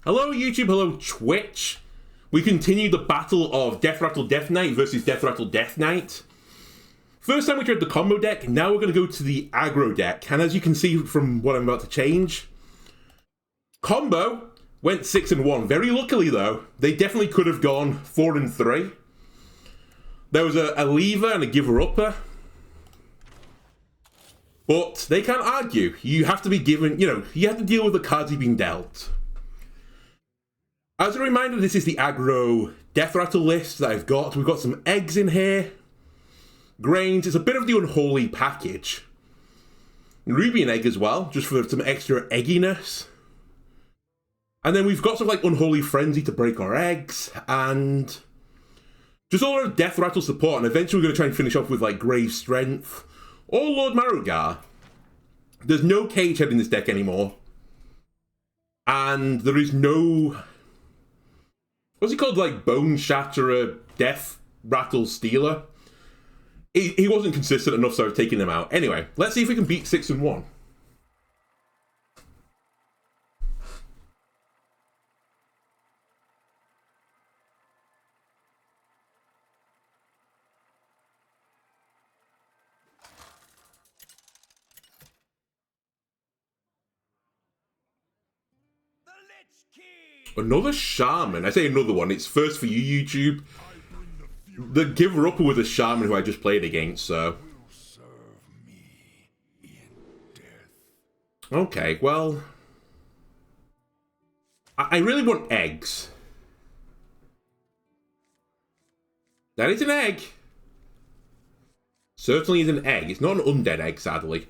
Hello YouTube, hello Twitch. We continue the battle of Deathrattle Death Knight versus Deathrattle Death Knight. First time we tried the combo deck, now we're going to go to the aggro deck. And as you can see from what I'm about to change, combo went 6-1. Very luckily though, they definitely could have gone 4-3. There was a lever and a giver-upper. But they can't argue. You have to be given, you have to deal with the cards you've been dealt. As a reminder, this is the aggro Deathrattle list that I've got. We've got some eggs in here. Grains. It's a bit of the unholy package. Nerubian Egg as well, just for some extra egginess. And then we've got some like Unholy Frenzy to break our eggs. And just all our Deathrattle support. And eventually we're going to try and finish off with like Grave Strength. Or Lord Marrowgar. There's no Cage Head in this deck anymore. And there is no... what's he called? Like Bone Shatterer, Deathrattle Stealer? He wasn't consistent enough, so I've taken him out. Anyway, let's see if we can beat 6-1. Another Shaman. I say another one. It's first for you, YouTube. The giver-upper with a Shaman who I just played against, so... okay, well... I really want eggs. That is an egg. Certainly is an egg. It's not an undead egg, sadly.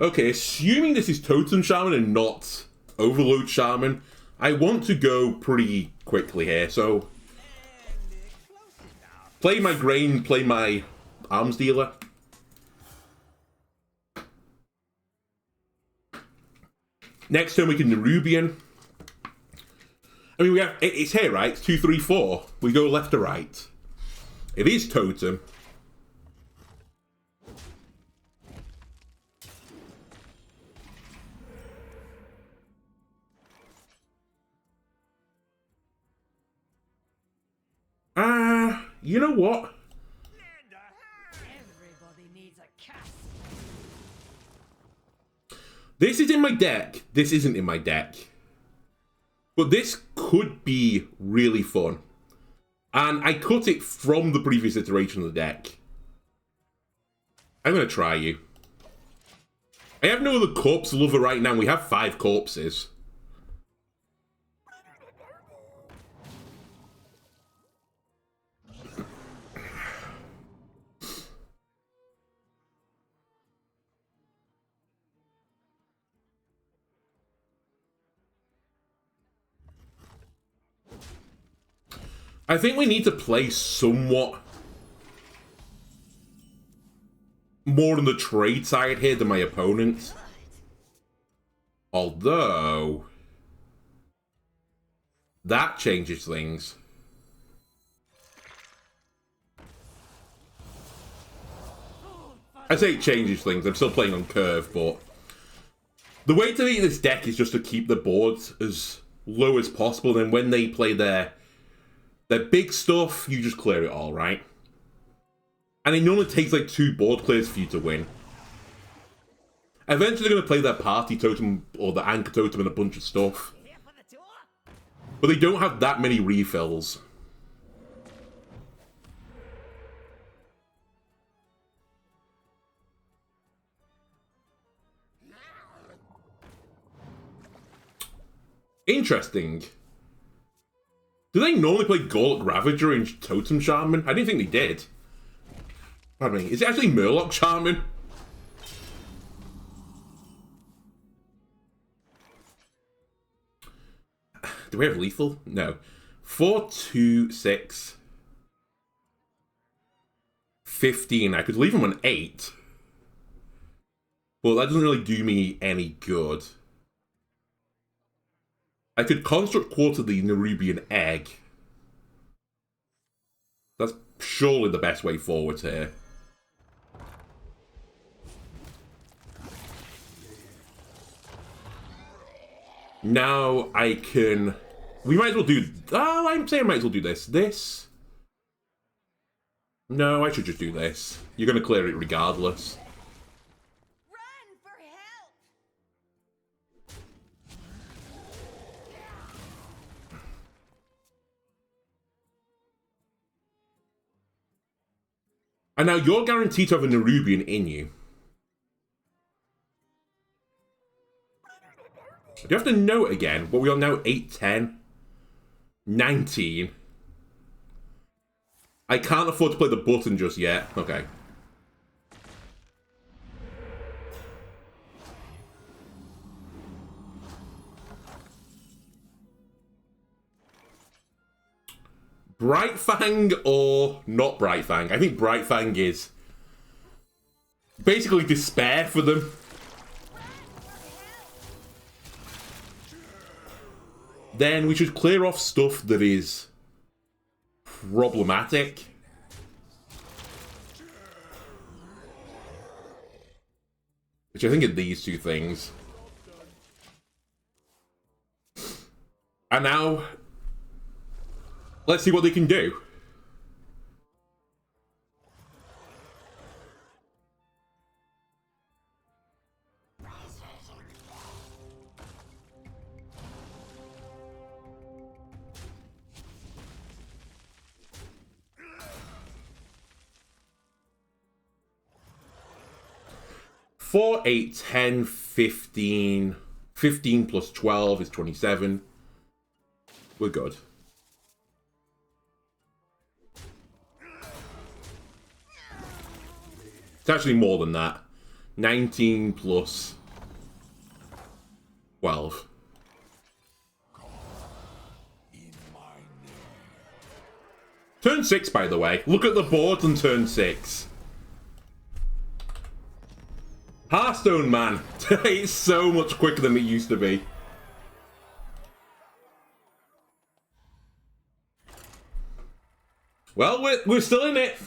Okay, assuming this is Totem Shaman and not Overload Shaman, I want to go pretty quickly here, so... play my Grain, play my Arms Dealer. Next turn we can Nerubian. I mean, we have... it's here, right? It's 2, 3, 4. We go left to right. It is Totem. You know what? This is in my deck. This isn't in my deck. But this could be really fun. And I cut it from the previous iteration of the deck. I'm going to try you. I have no other corpse lover right now. We have 5 corpses. I think we need to play somewhat more on the trade side here than my opponent. Although, that changes things. I say it changes things, I'm still playing on curve, but the way to beat this deck is just to keep the boards as low as possible, and when they play their big stuff, you just clear it all, right? And it only takes like 2 board clears for you to win. Eventually they're going to play their party totem or the anchor totem and a bunch of stuff. But they don't have that many refills. Interesting. Do they normally play Golok Ravager in Totem Shaman? I didn't think they did. Pardon me. Is it actually Murloc Shaman? Do we have lethal? No. 4, 2, 6. 15. I could leave him on 8. Well, that doesn't really do me any good. I could Construct Quarter the Nerubian Egg. That's surely the best way forward here. Now I can... We might as well do... Oh, I'm saying I might as well do this. This... No, I should just do this. You're going to clear it regardless. Run for help! And now you're guaranteed to have a Nerubian in you. Do you have to note again? But we are now 8, 10, 19. I can't afford to play the button just yet. Okay. Blightfang or not Blightfang? I think Blightfang is basically despair for them. Then we should clear off stuff that is problematic. Which I think are these two things. And now, let's see what they can do. Four, 8, 10, 15. 15 plus 12 is 27. We're good. It's actually more than that. 19 plus 12. Turn 6, by the way. Look at the board on turn 6. Hearthstone, man. It's so much quicker than it used to be. Well, we're still in it.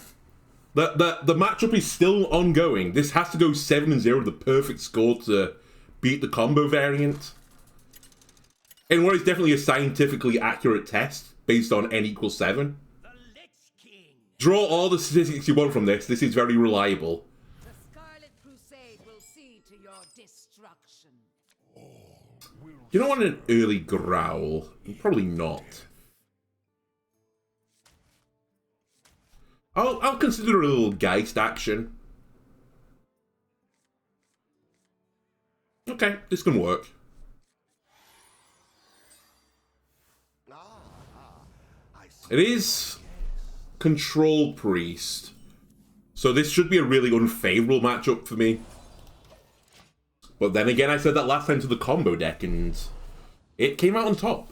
The matchup is still ongoing. This has to go 7-0, the perfect score to beat the combo variant. And what is definitely a scientifically accurate test based on n equals 7. Draw all the statistics you want from this. This is very reliable. You don't want an early Growl. Probably not. I'll consider a little Geist action. Okay, this can work. It is Control Priest. So this should be a really unfavorable matchup for me. But then again, I said that last time to the combo deck, and it came out on top.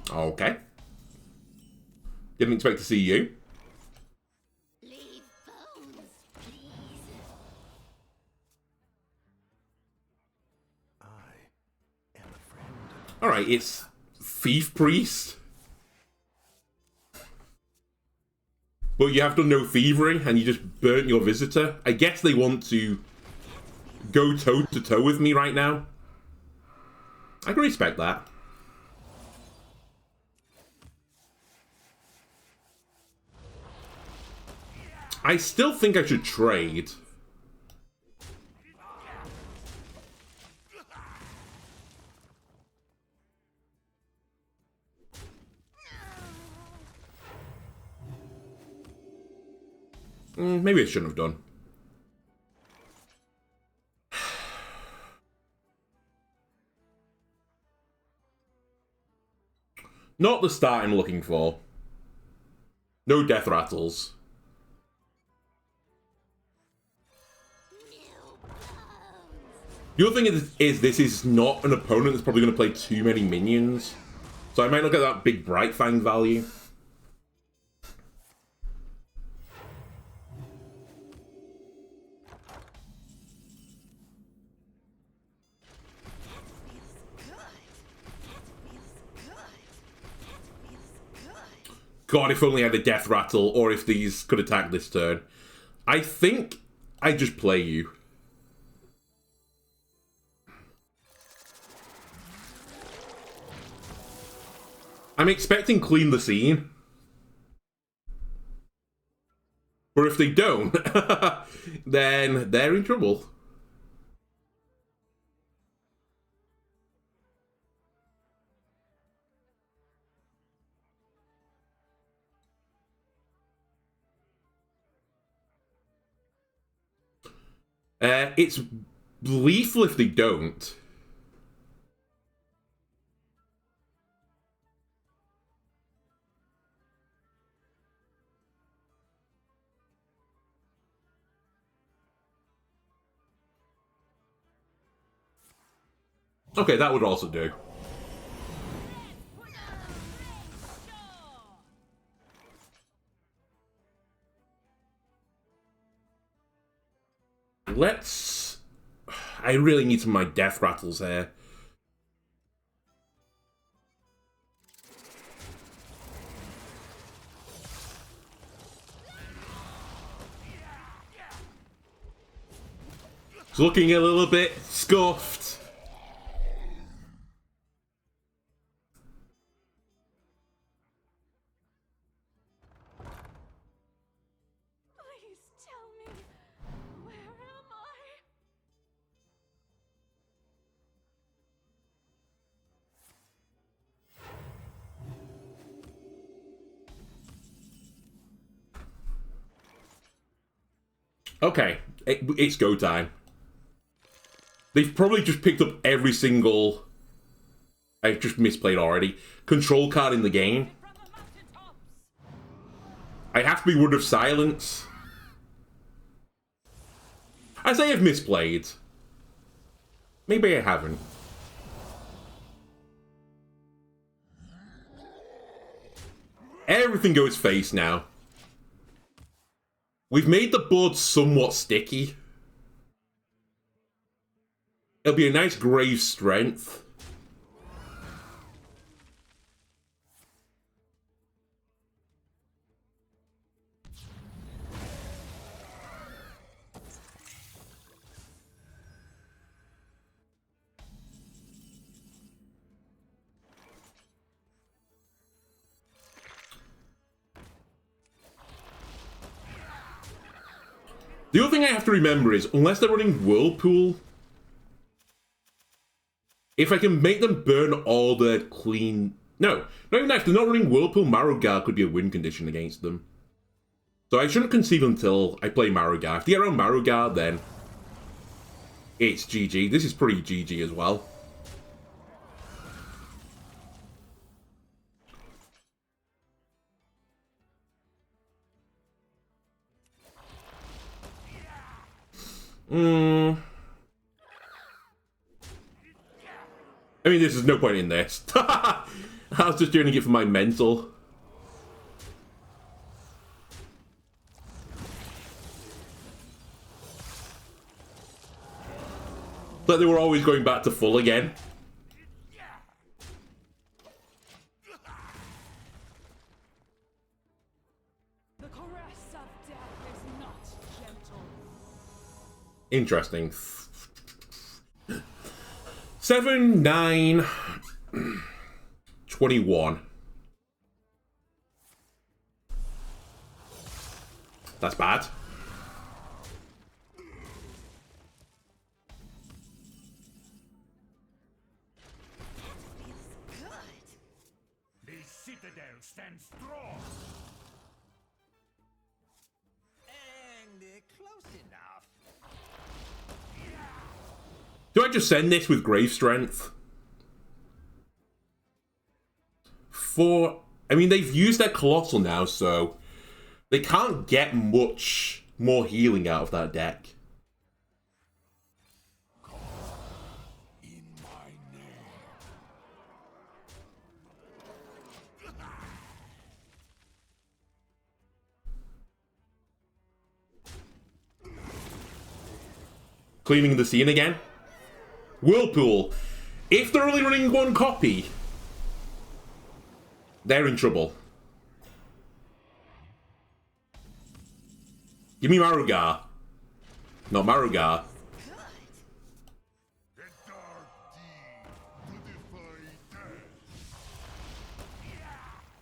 Okay. Didn't expect to see you. Leave bones, please. I am a friend. Alright, it's Thief Priest. But you have done no thievery, and you just burnt your visitor. I guess they want to go toe-to-toe with me right now. I can respect that. I still think I should trade. Maybe I shouldn't have done. Not the start I'm looking for. No Deathrattles. The other thing is this is not an opponent that's probably going to play too many minions. So I might look at that big Blightfang value. God, if only I had a Deathrattle, or if these could attack this turn. I think I just play you. I'm expecting clean the scene. But if they don't, then they're in trouble. It's lethal if they don't. Okay, that would also do. Let's... I really need some of my Deathrattles here. It's looking a little bit scuffed. Please tell me, where am I? Okay, it's go time. They've probably just picked up every single... I've just misplayed already. Control card in the game. I have to be Word of Silence. I say I've misplayed. Maybe I haven't. Everything goes face now. We've made the board somewhat sticky. It'll be a nice grave strength. The other thing I have to remember is, unless they're running Whirlpool, if I can make them burn all their clean... No, not even that. If they're not running Whirlpool, Marrowgar could be a win condition against them. So I shouldn't concede until I play Marrowgar. If they get around Marrowgar, then it's GG. This is pretty GG as well. I mean, there's no point in this. I was just doing it for my mental. But they were always going back to full again. The caress of death is not gentle. Interesting. 7, 9, 21. That's bad. The citadel stands strong. And close enough. Do I just send this with grave strength? I mean, they've used their colossal now, so they can't get much more healing out of that deck. In my name. Cleaning the scene again. Whirlpool. If they're only running one copy, they're in trouble. Give me Marrowgar. Not Marrowgar. The dark deed to defy death.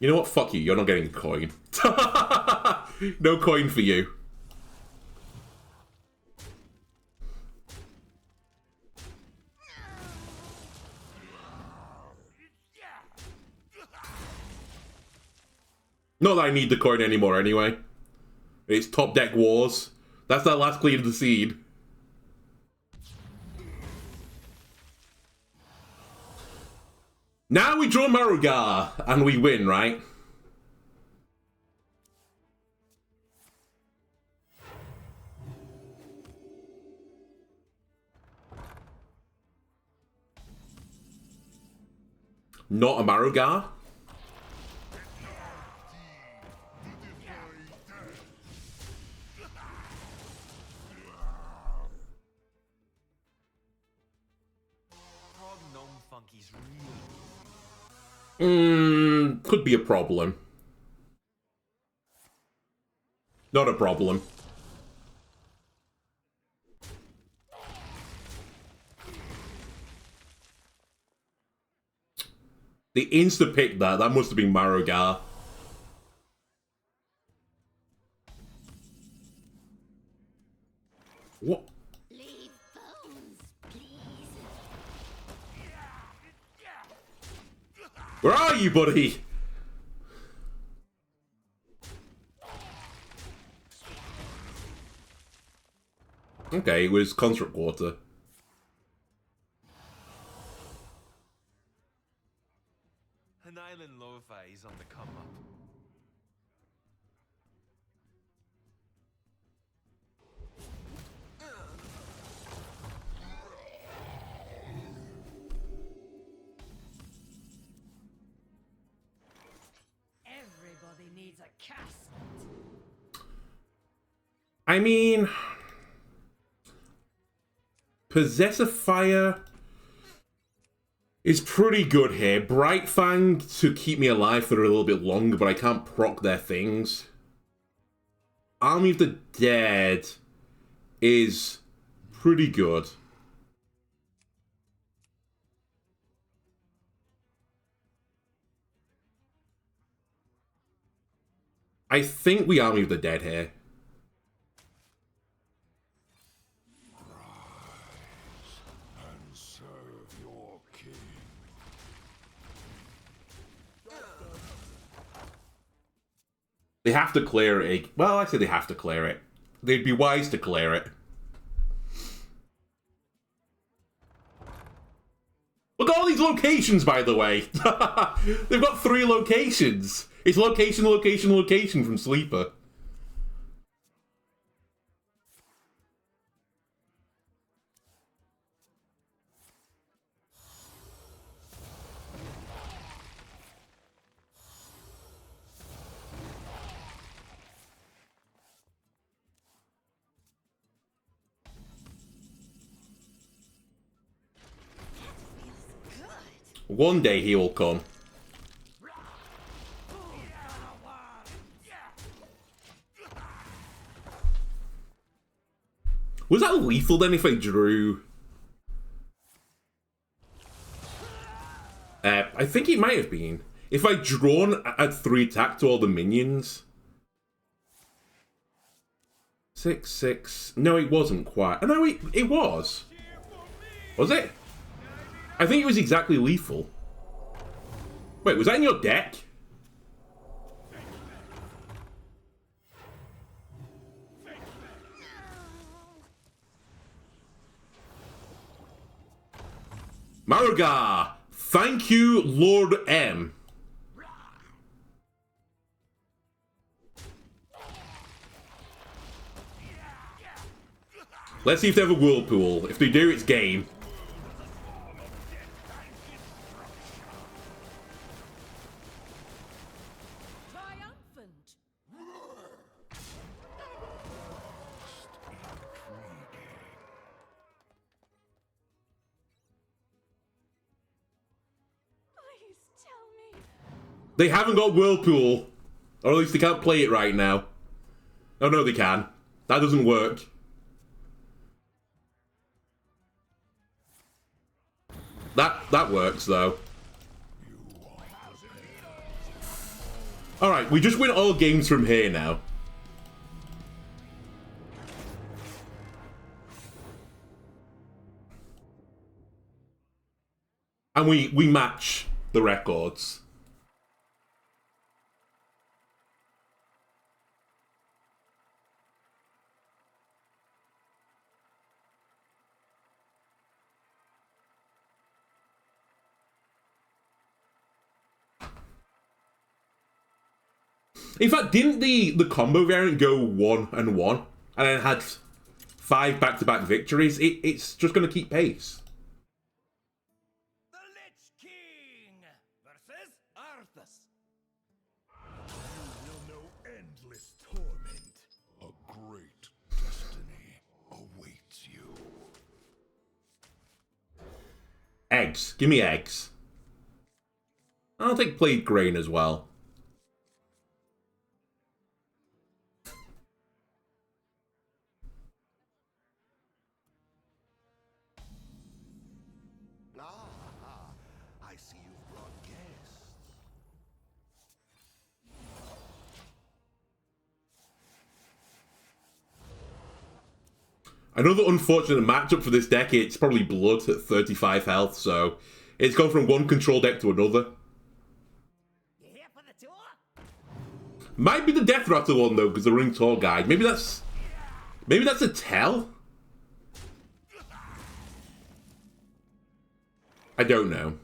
You know what? Fuck you. You're not getting a coin. No coin for you. Not that I need the coin anymore anyway. It's top deck wars. That's that last clean of the seed. Now we draw Marrowgar, and we win, right? Not a Marrowgar? Could be a problem. Not a problem. They insta-picked that. That must have been Marrowgar. What? Leave bones, please. Where are you, buddy? Okay, it was Construct Quarter. An island lo-fi is on the come up. Everybody needs a casket. I mean, Possessifier is pretty good here. Blightfang to keep me alive for a little bit longer, but I can't proc their things. Army of the Dead is pretty good. I think we Army of the Dead here. They have to clear it. Well, I say they have to clear it. They'd be wise to clear it. Look at all these locations, by the way. They've got 3 locations. It's location, location, location from Sleeper. One day he will come. Was that lethal then if I drew? I think it might have been. If I'd drawn at 3 attack to all the minions. 6, 6. No, it wasn't quite. Oh, no, it was. Was it? I think it was exactly lethal. Wait, was that in your deck? Marrowgar! Thank you, Lord M. Let's see if they have a whirlpool. If they do, it's game. They haven't got Whirlpool. Or at least they can't play it right now. Oh no, they can. That doesn't work. That works though. Alright, we just win all games from here now. And we match the records. In fact, didn't the combo variant go 1-1 and then had 5 back-to-back victories? It's just going to keep pace. The Lich King versus Arthas. You will know endless torment. A great destiny awaits you. Eggs. Give me eggs. I'll take Plague Grain as well. I see you've brought guests. Another unfortunate matchup for this deck, it's probably Blood at 35 health, so it's gone from one control deck to another. You here for the tour? Might be the Deathrattle one though, because the Ring Tour Guide. Maybe that's a tell? I don't know.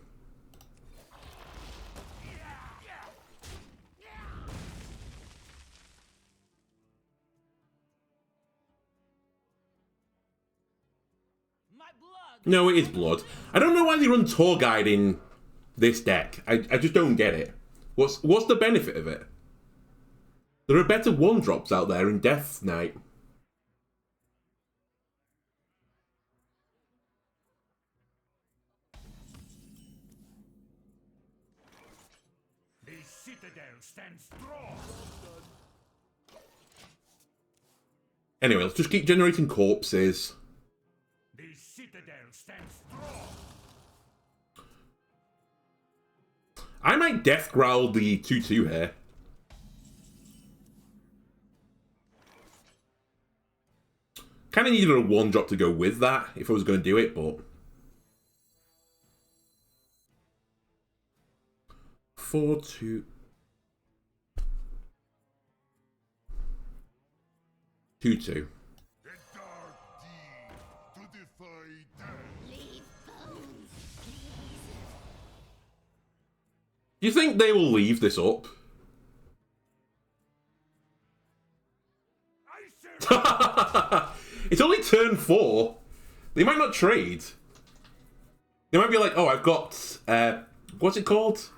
No, it is Blood. I don't know why they run Tour Guide in this deck. I just don't get it. What's the benefit of it? There are better 1-drops out there in Death Knight. The citadel stands strong. Anyway, let's just keep generating corpses. The citadel stands strong. I might Death Growl the 2-2 here. Kind of needed a 1-drop to go with that if I was going to do it, but 4-2. 2-2. The dark deed to defy death. Leave bones, please. Do you think they will leave this up? I shall It's only turn 4. They might not trade. They might be like, oh, I've got what's it called?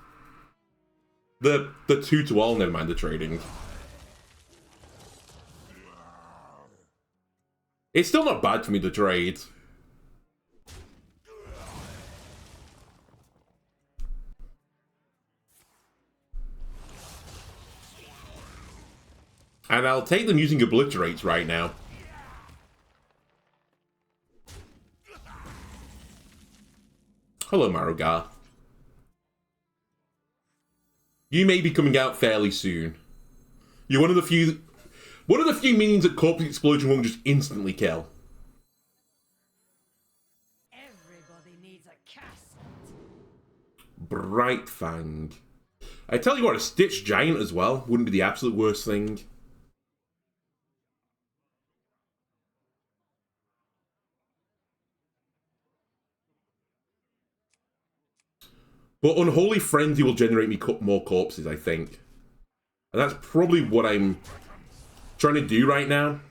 The 2-all, never mind the trading. It's still not bad for me to trade. And I'll take them using Obliterates right now. Hello, Marrowgar. You may be coming out fairly soon. You're one of the few minions that Corpse Explosion won't just instantly kill. Everybody needs a casket. Blightfang. I tell you what, a Stitch Giant as well wouldn't be the absolute worst thing. But Unholy Frenzy will generate me more corpses, I think. And that's probably what I'm trying to do right now.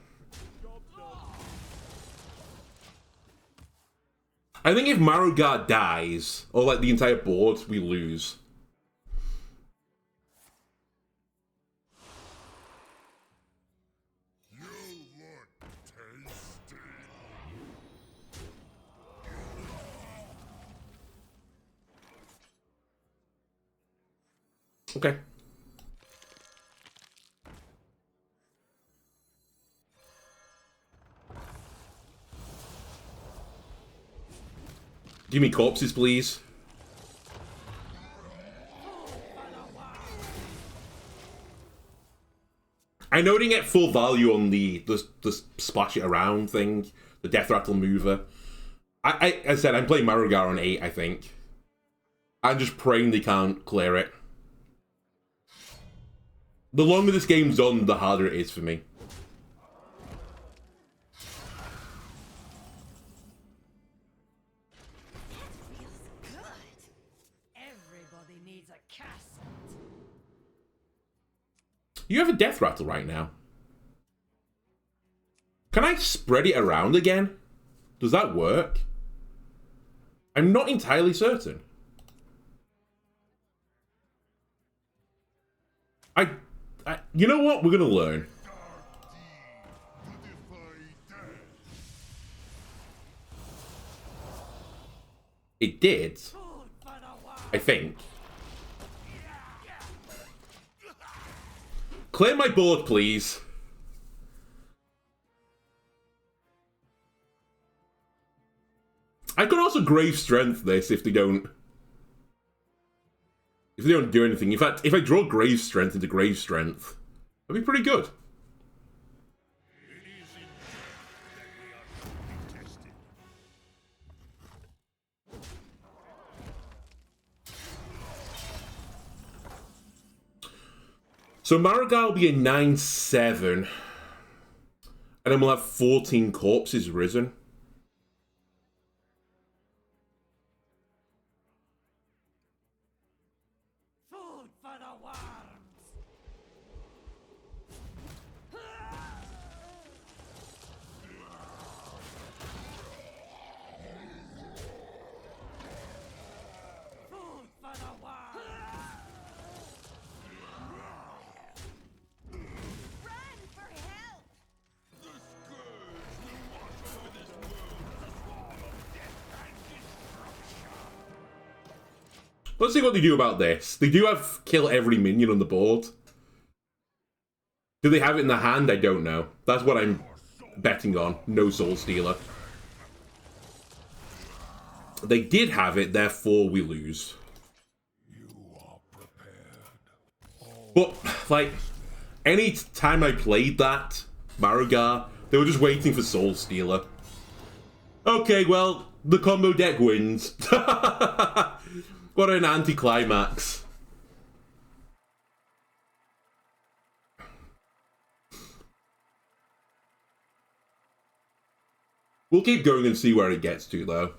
I think if Marrowgar dies, or like the entire board, we lose. You look tasty. Okay. Give me corpses, please. I know I didn't get full value on the splash it around thing, the Deathrattle mover. I said I'm playing Marrowgar on 8, I think. I'm just praying they can't clear it. The longer this game's on, the harder it is for me. You have a Deathrattle right now. Can I spread it around again? Does that work? I'm not entirely certain. You know what? We're gonna learn. It did. I think. Clear my board, please. I could also Grave Strength this if they don't do anything. In fact, if I draw Grave Strength into Grave Strength, that'd be pretty good. So Marrowgar will be a 9/7, and then we'll have 14 corpses risen. Food for the worms. Food for the worms. Run for help. Let's see what they do about this. They do have kill every minion on the board. Do they have it in the hand? I don't know. That's what I'm betting on. No Soul Stealer. They did have it, therefore we lose. But, like, any time I played that, Marrowgar, they were just waiting for Soul Stealer. Okay, well, the combo deck wins. What an anticlimax. We'll keep going and see where it gets to, though.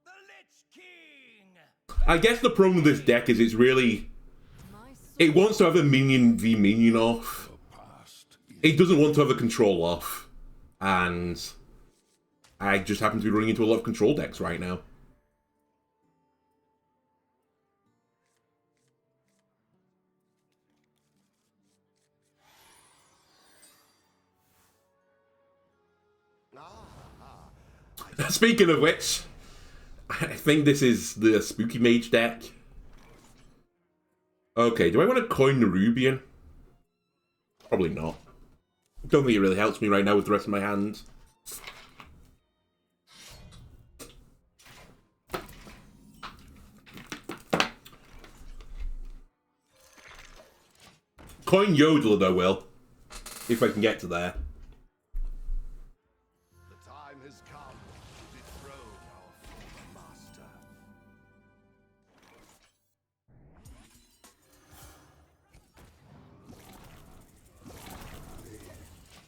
The Lich King. I guess the problem with this deck is it's really... It wants to have a minion v minion off. It doesn't want to have a control off. And I just happen to be running into a lot of control decks right now. Speaking of which, I think this is the Spooky Mage deck. Okay, do I want to coin Nerubian? Probably not. Don't think it really helps me right now with the rest of my hand. Coin Yodeler though, Will. If I can get to there. The time has come to dethrone our former master.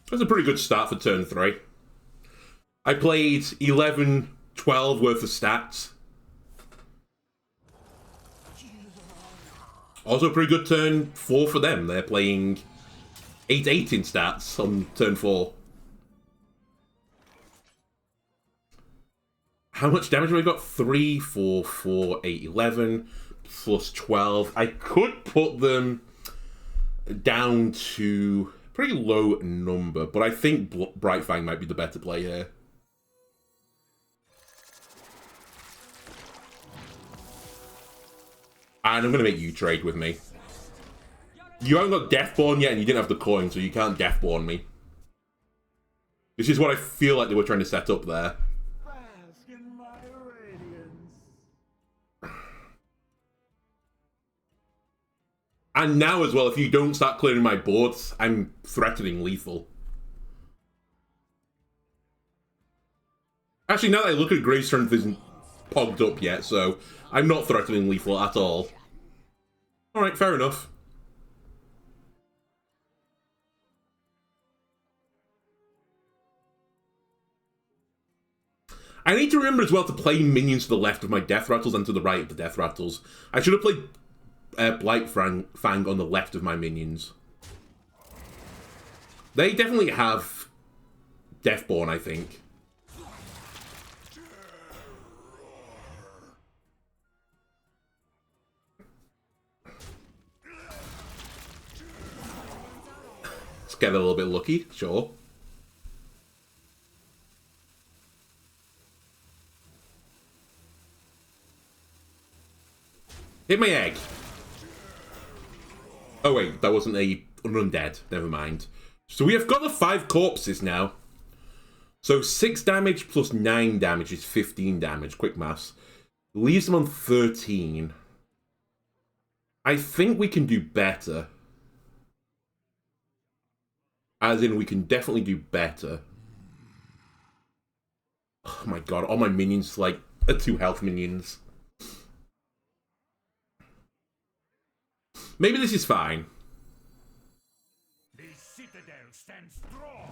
That's a pretty good start for turn 3. I played 11, 12 worth of stats. Also a pretty good turn 4 for them. They're playing 8, 8 in stats on turn 4. How much damage have I got? 3, 4, 4, 8, 11, plus 12. I could put them down to a pretty low number, but I think Blightfang might be the better play here. And I'm going to make you trade with me. You haven't got Deathborn yet, and you didn't have the coin, so you can't Deathborn me. This is what I feel like they were trying to set up there. Bask in my radiance. And now as well, if you don't start clearing my boards, I'm threatening lethal. Actually, now that I look at it, Grave Strength isn't pogged up yet, so I'm not threatening lethal at all. Alright, fair enough. I need to remember as well to play minions to the left of my Deathrattles and to the right of the Deathrattles. I should have played Blightfang on the left of my minions. They definitely have Deathborn, I think. Let's get a little bit lucky, sure. Hit my egg. Oh wait, that wasn't an undead. Never mind. So we have got the 5 corpses now. So 6 damage plus 9 damage is 15 damage. Quick maths. Leaves them on 13. I think we can do better. As in, we can definitely do better. Oh my god, all my minions, like, are 2 health minions. Maybe this is fine. The citadel stands strong.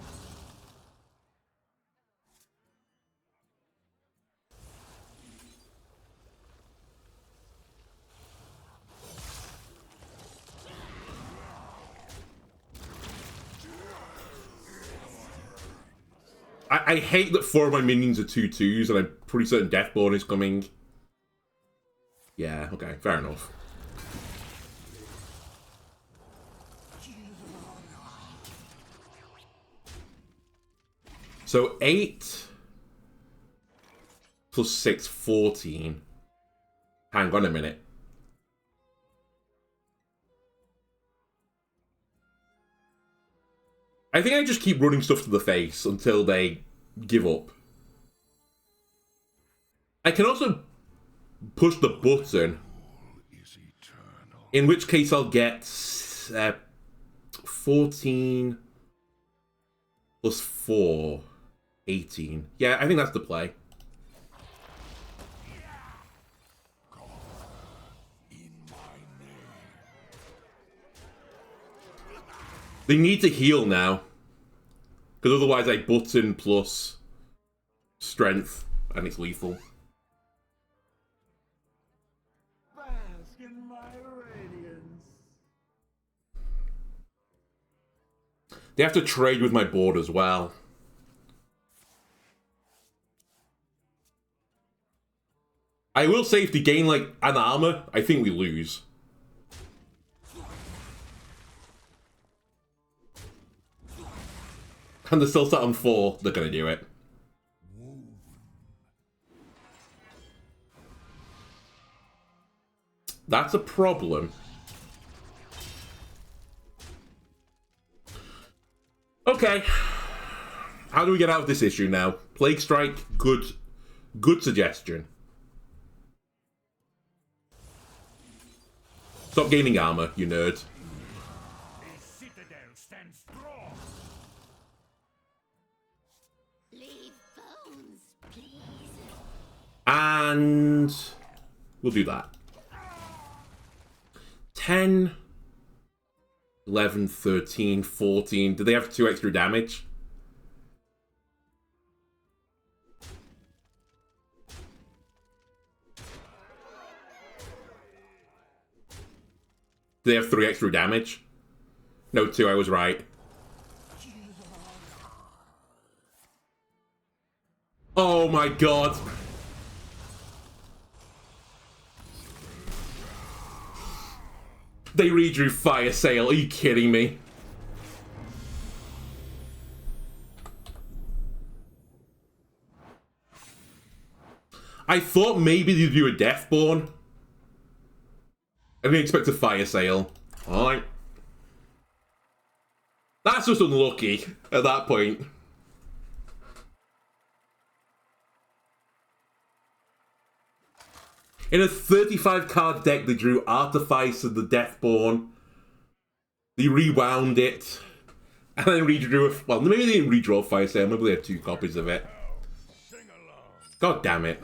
I hate that 4 of my minions are 2/2s, and I'm pretty certain Deathborn is coming. Yeah, okay, fair enough. So 8 plus 6, 14. Hang on a minute. I think I just keep running stuff to the face until they give up. I can also push the button, in which case I'll get 14 plus 4, 18. Yeah, I think that's the play. They need to heal now. Because otherwise I button plus strength and it's lethal. Bask in my radiance. They have to trade with my board as well. I will say if they gain like an armor, I think we lose. And they're still sat on 4, they're gonna do it. That's a problem. Okay. How do we get out of this issue now? Plague Strike, good suggestion. Stop gaining armor, you nerd. The citadel stands strong. Leave bones, please. And we'll do that. 10, 11, 13, 14. Do they have 2 extra damage? Do they have 3 extra damage? No, 2, I was right. Oh my god. They redrew Fire Sale, are you kidding me? I thought maybe they'd do a Deathborn. I didn't expect a Fire Sale. Alright. That's just unlucky at that point. In a 35 card deck, they drew Artifice of the Deathborn, They rewound it, and then redrew a... Well, maybe they didn't redraw Fire Sale, maybe they had 2 copies of it. God damn it.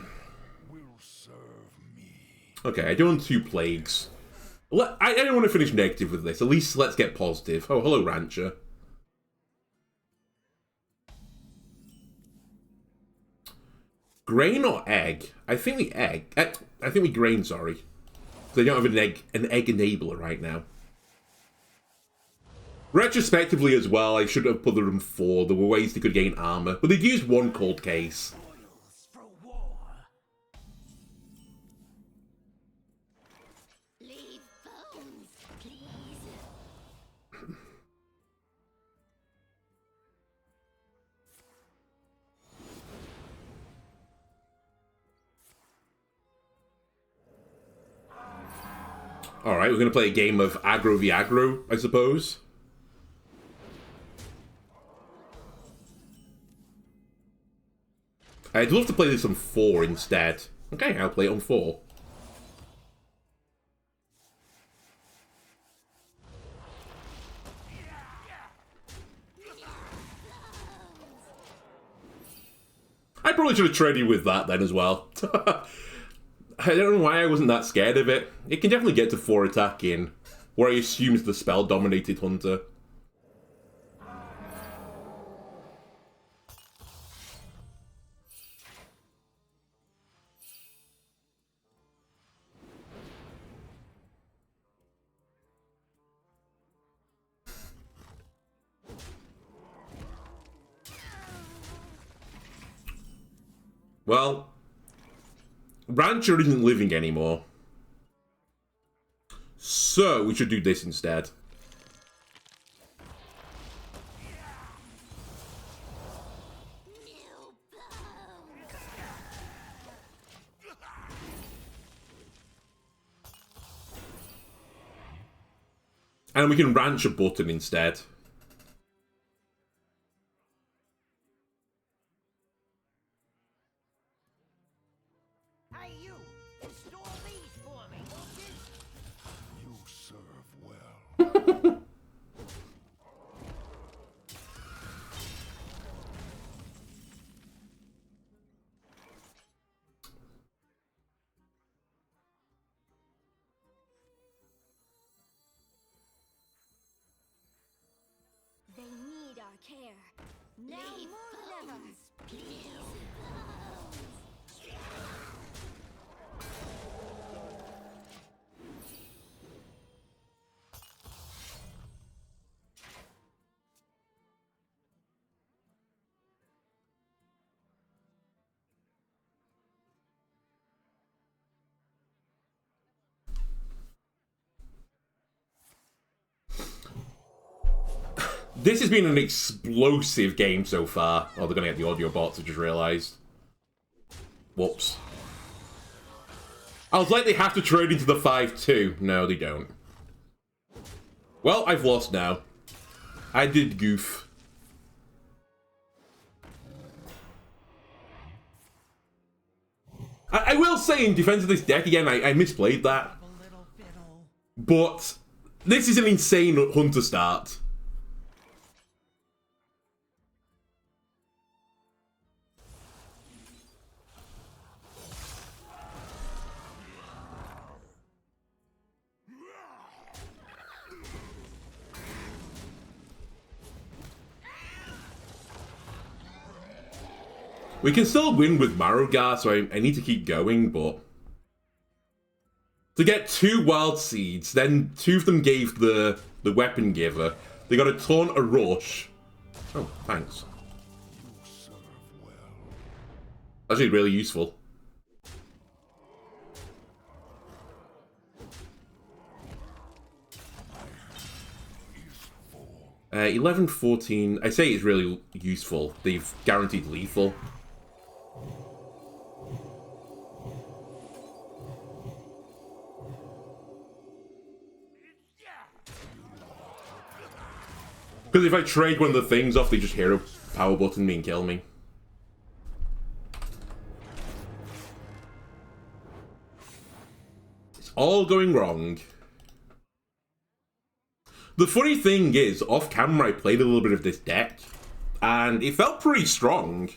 Okay, I do want 2 Plagues. I don't want to finish negative with this. At least let's get positive. Oh, hello, Rancher. Grain or egg? I think the egg. I think we grain, sorry. They don't have an egg enabler right now. Retrospectively as well, I should have put them 4. There were ways they could gain armor, but they'd used 1 cold case. Leave bones, please. Alright, we're going to play a game of Aggro v Aggro, I suppose. I'd love to play this on 4 instead. Okay, I'll play it on 4. I probably should have traded with that then as well. I don't know why I wasn't that scared of it. It can definitely get to 4 attacking, where I assume it's the spell-dominated hunter. Well, Rancher isn't living anymore. So, we should do this instead. And we can ranch a button instead. Hey, you! Store these for me, won't you? You serve well. They need our care. Now Leave more than ever. bones, please. This has been an explosive game so far. Oh, they're going to get the audio bots, I just realised. Whoops. I was like, they have to trade into the 5-2. No, they don't. Well, I've lost now. I did goof. I will say, in defense of this deck, again, I misplayed that. But this is an insane hunter start. We can still win with Marrowgar, so I need to keep going, but... To get 2 wild seeds, then 2 of them gave the weapon giver. They got a taunt, a rush. Oh, thanks. Actually, really useful. 11, 14. I say it's really useful. They've guaranteed lethal. Because if I trade one of the things off, they just hero power button me and kill me. It's all going wrong. The funny thing is, off camera I played a little bit of this deck, and it felt pretty strong.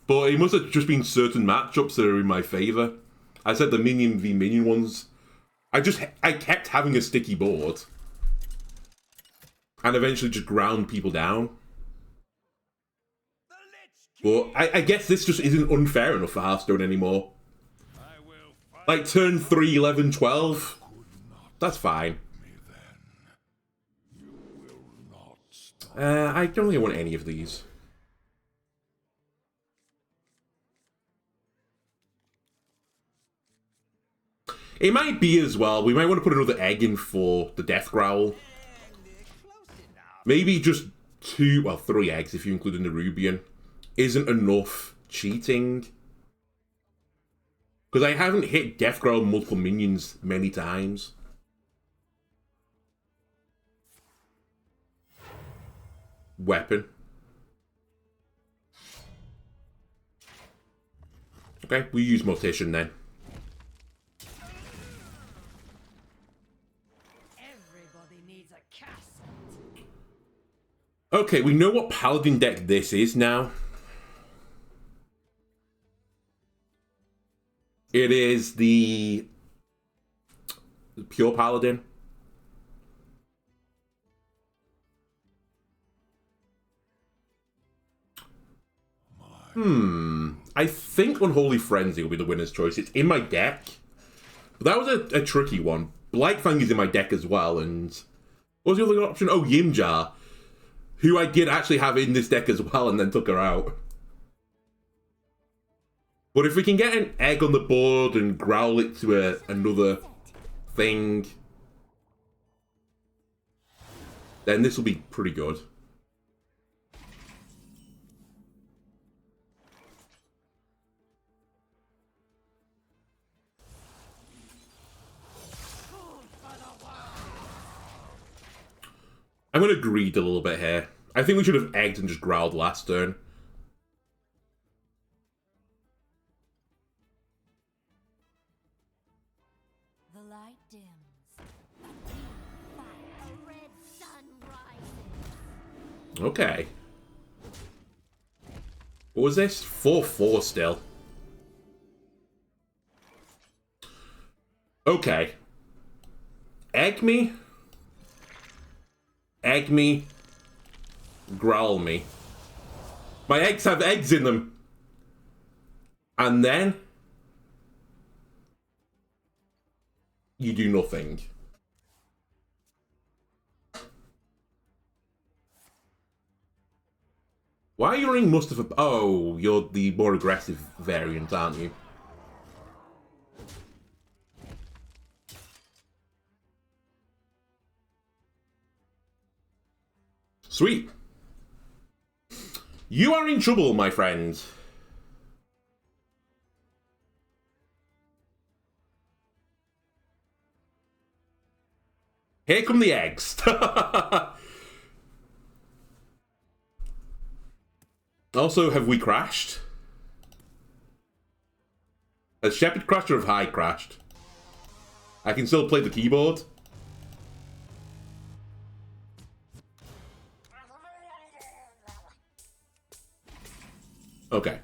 But it must have just been certain matchups that are in my favour. I said the minion v minion ones. I kept having a sticky board. And eventually just ground people down. But I guess this just isn't unfair enough for Hearthstone anymore. Like turn 3, 11, 12. That's fine. I don't really want any of these. It might be as well. We might want to put another egg in for the Death Growl. Maybe just 2, well, 3 eggs if you include a Nerubian. Isn't enough cheating. Because I haven't hit Death Growl multiple minions many times. Weapon. Okay, we use Mortician then. Everybody needs a castle. Okay, we know what Paladin deck this is now. It is the Pure Paladin. I think Unholy Frenzy will be the winner's choice. It's in my deck. But that was a tricky one. Blightfang is in my deck as well, and what was the other option? Oh, Yimjar, who I did actually have in this deck as well and then took her out. But if we can get an egg on the board and growl it to another thing, then this will be pretty good. I'm going to greed a little bit here. I think we should have egged and just growled last turn. The light dims. A red sun rises. Okay. What was this? 4/4 still. Okay. Egg me. Egg me. Growl me. My eggs have eggs in them. And then you do nothing. Why are you running Mustafa? Oh, you're the more aggressive variant, aren't you? Sweet. You are in trouble, my friend. Here come the eggs. Also, have we crashed? Has Shepard crashed or have I crashed? I can still play the keyboard. Okay.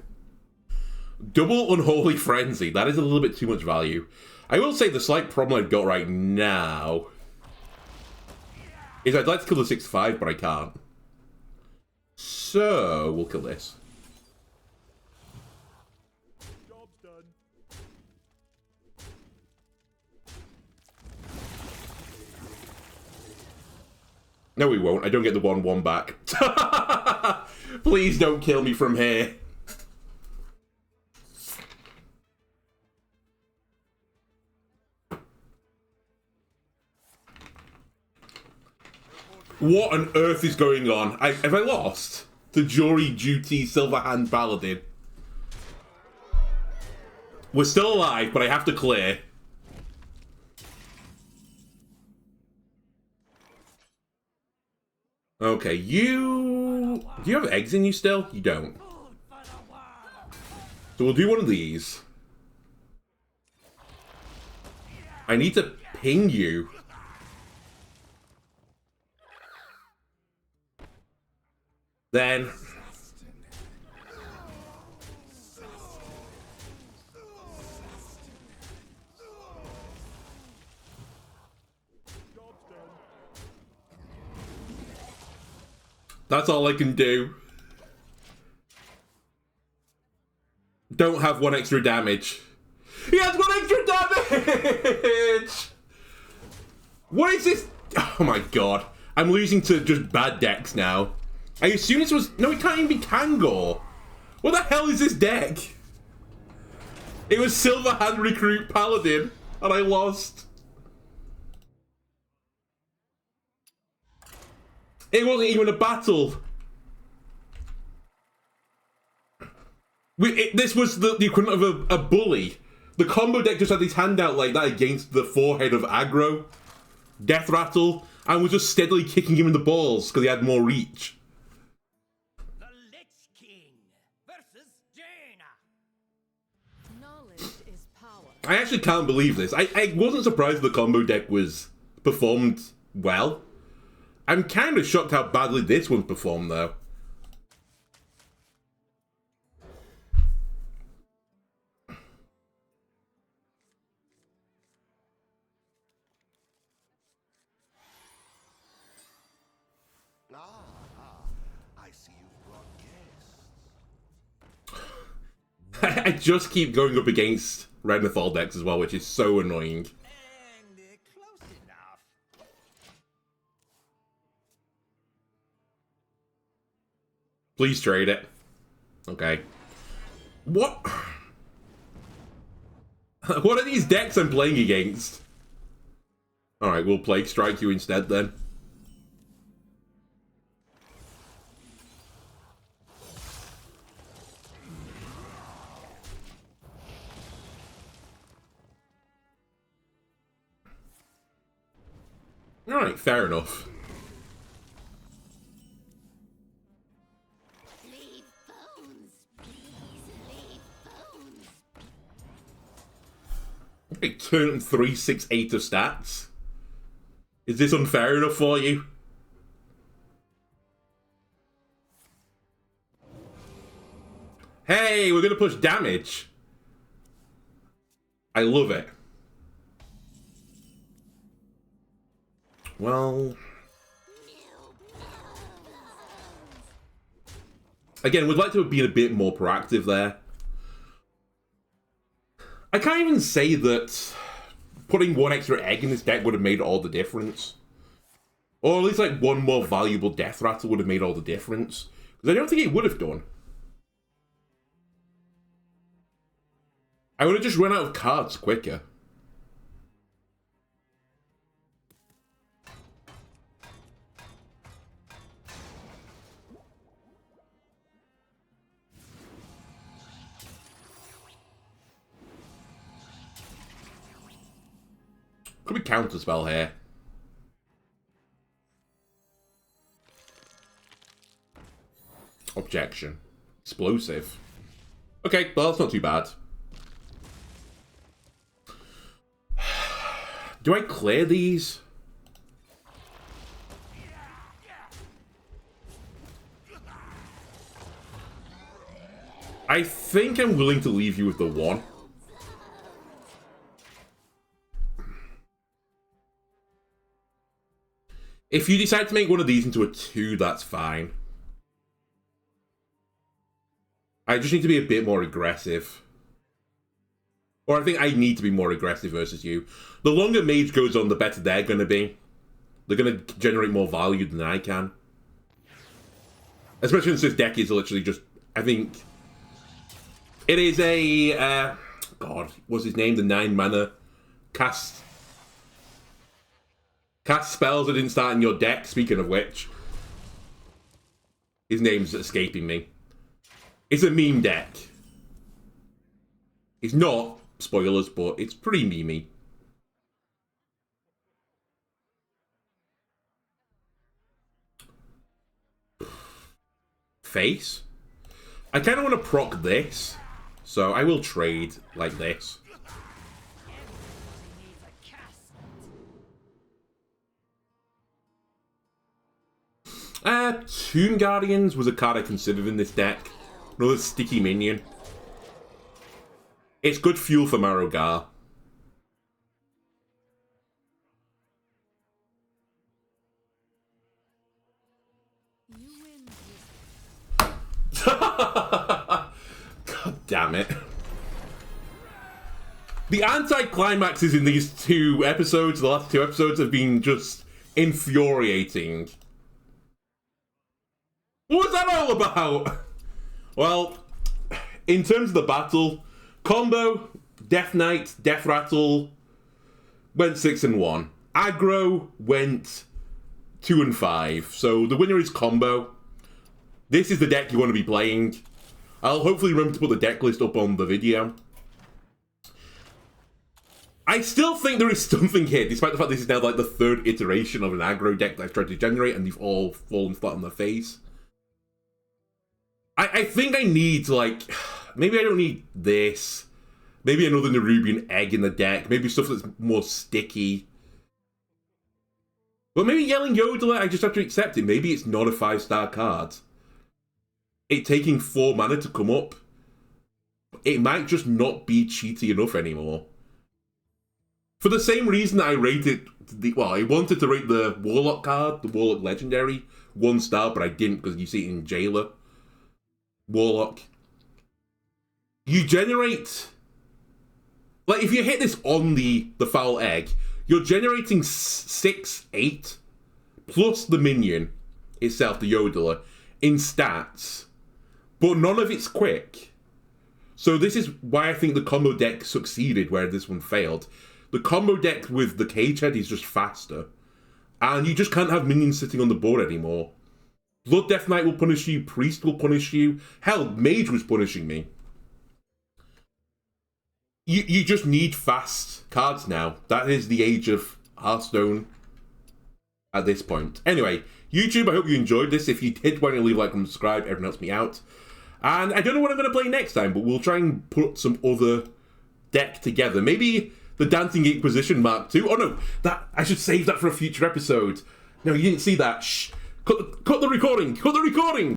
Double Unholy Frenzy. That is a little bit too much value. I will say the slight problem I've got right now is I'd like to kill the 6/5, but I can't. So, we'll kill this. Job's done. No, we won't. I don't get the 1/1 back. Please don't kill me from here. What on earth is going on? Have I lost? The Jury Duty Silverhand Paladin. We're still alive, but I have to clear. Okay, you... Do you have eggs in you still? You don't. So we'll do one of these. I need to ping you. Then... That's all I can do. Don't have 1 extra damage. He has 1 extra damage! What is this? Oh my god. I'm losing to just bad decks now. I assume this was... No, it can't even be Kangor. What the hell is this deck? It was Silver Hand Recruit Paladin, and I lost. It wasn't even a battle. This was the equivalent of a bully. The combo deck just had his hand out like that against the forehead of Aggro, Deathrattle, and was just steadily kicking him in the balls because he had more reach. The Lich King versus Jaina. Knowledge is power. I actually can't believe this. I wasn't surprised the combo deck was performed well. I'm kind of shocked how badly this one performed, though. I see you've brought guests. I just keep going up against Rednathal decks as well, which is so annoying. And close enough. Please trade it. Okay. What? What are these decks I'm playing against? Alright, we'll Plague Strike you instead then. Alright, fair enough. Leave bones, please. Leave bones. Okay, turn 3, 6, 8 of stats. Is this unfair enough for you? Hey, we're gonna push damage. I love it. Well... Again, we'd like to have been a bit more proactive there. I can't even say that putting 1 extra egg in this deck would have made all the difference. Or at least like 1 more valuable Deathrattle would have made all the difference. Because I don't think it would have done. I would have just run out of cards quicker. Could be counterspell here. Objection. Explosive. Okay, well, that's not too bad. Do I clear these? I think I'm willing to leave you with the 1. If you decide to make one of these into a 2, that's fine. I just need to be a bit more aggressive. Or I think I need to be more aggressive versus you. The longer Mage goes on, the better they're going to be. They're going to generate more value than I can. Especially since this deck is literally just... I think... It is a... God, what's his name? The 9 mana. Cast spells that didn't start in your deck, speaking of which. His name's escaping me. It's a meme deck. It's not, spoilers, but it's pretty memey. Face? I kind of want to proc this, so I will trade like this. Needs a cast. Tomb Guardians was a card I considered in this deck. Another sticky minion. It's good fuel for Marrowgar. God damn it. The anti-climaxes in these two episodes, the last two episodes, have been just infuriating. What was that all about? Well, in terms of the battle, combo, Death Knight, Deathrattle went 6-1. Aggro went 2-5. So the winner is combo. This is the deck you want to be playing. I'll hopefully remember to put the deck list up on the video. I still think there is something here, despite the fact this is now like the third iteration of an aggro deck that I've tried to generate and they've all fallen flat on their face. I think I need, like, maybe I don't need this. Maybe another Nerubian Egg in the deck. Maybe stuff that's more sticky. But maybe Yelling Yodeler, I just have to accept it. Maybe it's not a 5-star card. It taking 4 mana to come up. It might just not be cheaty enough anymore. For the same reason that I rated I wanted to rate the Warlock card, the Warlock Legendary, 1 star, but I didn't because you see it in Jailer. Warlock. You generate... Like, if you hit this on the Foul Egg, you're generating 6-8 plus the minion itself, the Yodeler, in stats. But none of it's quick. So this is why I think the combo deck succeeded where this one failed. The combo deck with the Cagehead is just faster. And you just can't have minions sitting on the board anymore. Blood Death Knight will punish you, Priest will punish you. Hell, Mage was punishing me. You just need fast cards now. That is the age of Hearthstone at this point. Anyway, YouTube, I hope you enjoyed this. If you did, why don't you leave a like and subscribe? Everyone helps me out. And I don't know what I'm going to play next time, but we'll try and put some other deck together. Maybe the Dancing Inquisition Mark II. Oh no, I should save that for a future episode. No, you didn't see that. Shh. Cut the recording. Cut the recording.